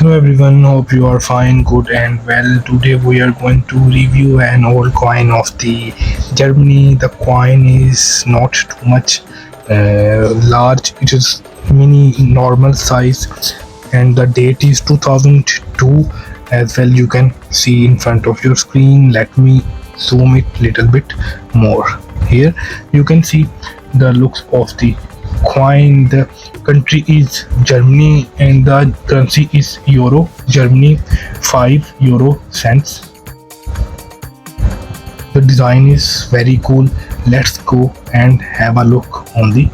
Hello everyone, hope you are fine, good and well. Today we are going to review an old coin of the Germany. The coin is not too much large, it is mini normal size and the date is 2002 as well. You can see in front of your screen. Let me zoom it little bit more. Here you can see the looks of the coin. The country is Germany and the currency is euro. Germany 5 euro cents. The design is very cool. Let's go and have a look on the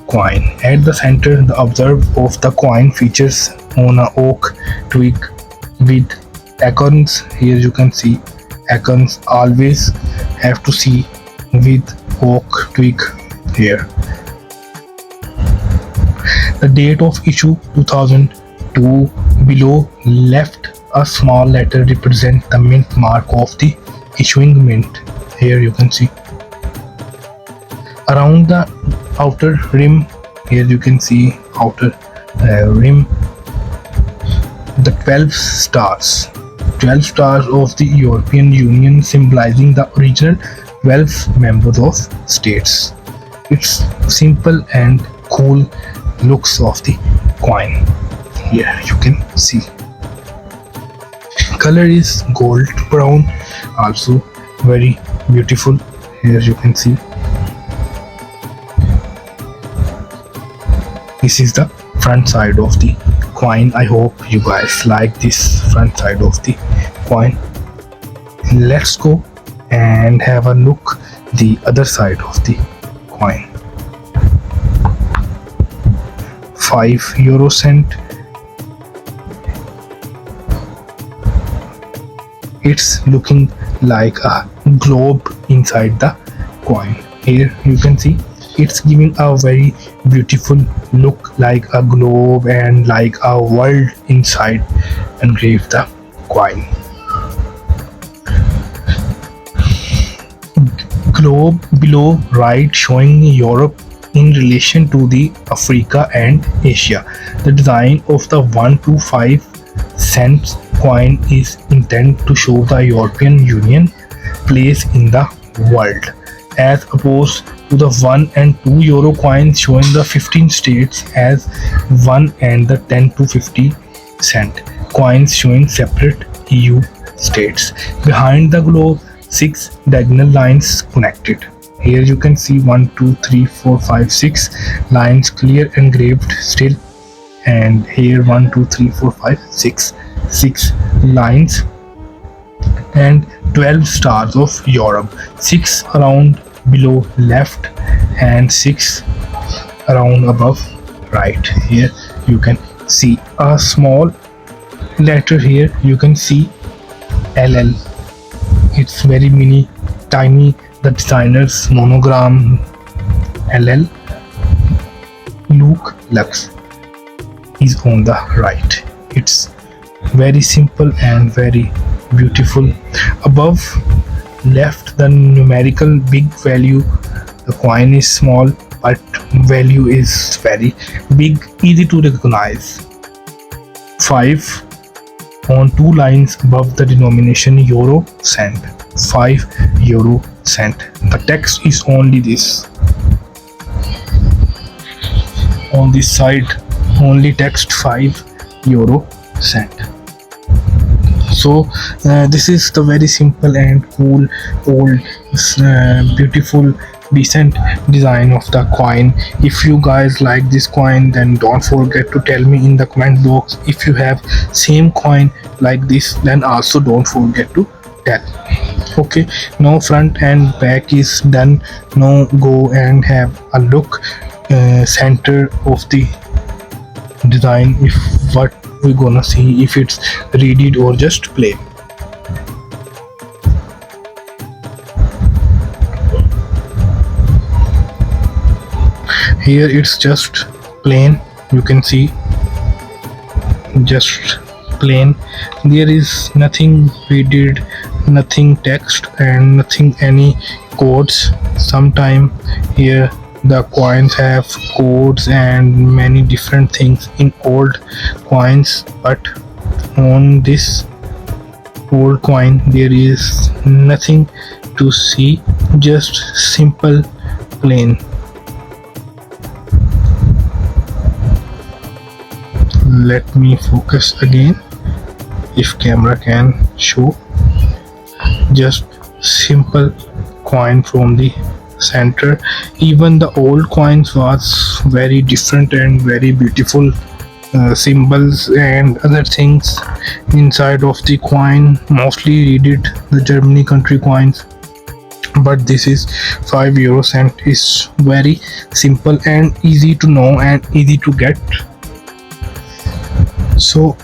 coin. At the center, the obverse of the coin features on a oak twig with acorns. Here you can see acorns. Always have to see with oak twig here. The date of issue 2002. Below left a small letter represent the mint mark of the issuing mint. Here you can see. Around the outer rim, here you can see outer rim, the 12 stars. 12 stars of the European Union symbolizing the original 12 members of states. It's simple and cool looks of the coin. Here you can see color is gold brown, also very beautiful. Here you can see this is the front side of the coin. I hope you guys like this front side of the coin. Let's go and have a look the other side of the coin. 5 euro cent. It's looking like a globe inside the coin. Here you can see it's giving a very beautiful look like a globe and like a world inside engraved the coin. Globe below right showing Europe in relation to the Africa and Asia. The design of the 1 to 5 cents coin is intended to show the European Union place in the world, as opposed to the 1 and 2 euro coins showing the 15 states as 1 and the 10 to 50 cent coins showing separate EU states. Behind the globe, 6 diagonal lines connected. Here you can see 1, 2, 3, 4, 5, 6 lines clear engraved still, and here 1, 2, 3, 4, 5, 6 lines and 12 stars of Europe. 6 around below left and 6 around above right. Here you can see a small letter. Here you can see LL. It's very mini tiny. The designer's monogram LL Luke Lux is on the right. It's very simple and very beautiful. Above left the numerical big value. The coin is small but value is very big, easy to recognize. 5 on 2 lines above the denomination euro cent. 5 euro cent. The text is only this. On this side only text 5 euro cent. So this is the very simple and cool old beautiful decent design of the coin. If you guys like this coin, then don't forget to tell me in the comment box. If you have same coin like this, then also don't forget to tell. Okay, now front and back is done. Now go and have a look center of the design, if what we're gonna see, if it's reeded or just plain. Here it's just plain. You can see just plain. There is nothing reeded, nothing text and nothing any codes. Sometime here the coins have codes and many different things in old coins, but on this old coin there is nothing to see, just simple plain. Let me focus again, if camera can show. Just simple coin from the center. Even the old coins was very different and very beautiful, symbols and other things inside of the coin. Mostly read it the Germany country coins, but this is 5 euro cent is very simple and easy to know and easy to get. So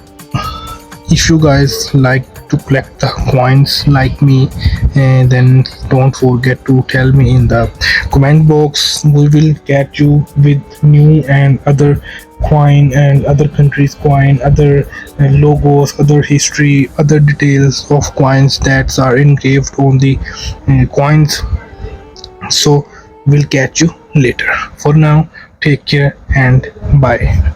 if you guys like to collect the coins like me, then don't forget to tell me in the comment box. We will get you with new and other coin and other countries coin, other logos, other history, other details of coins that are engraved on the coins. So we'll catch you later. For now, take care and bye.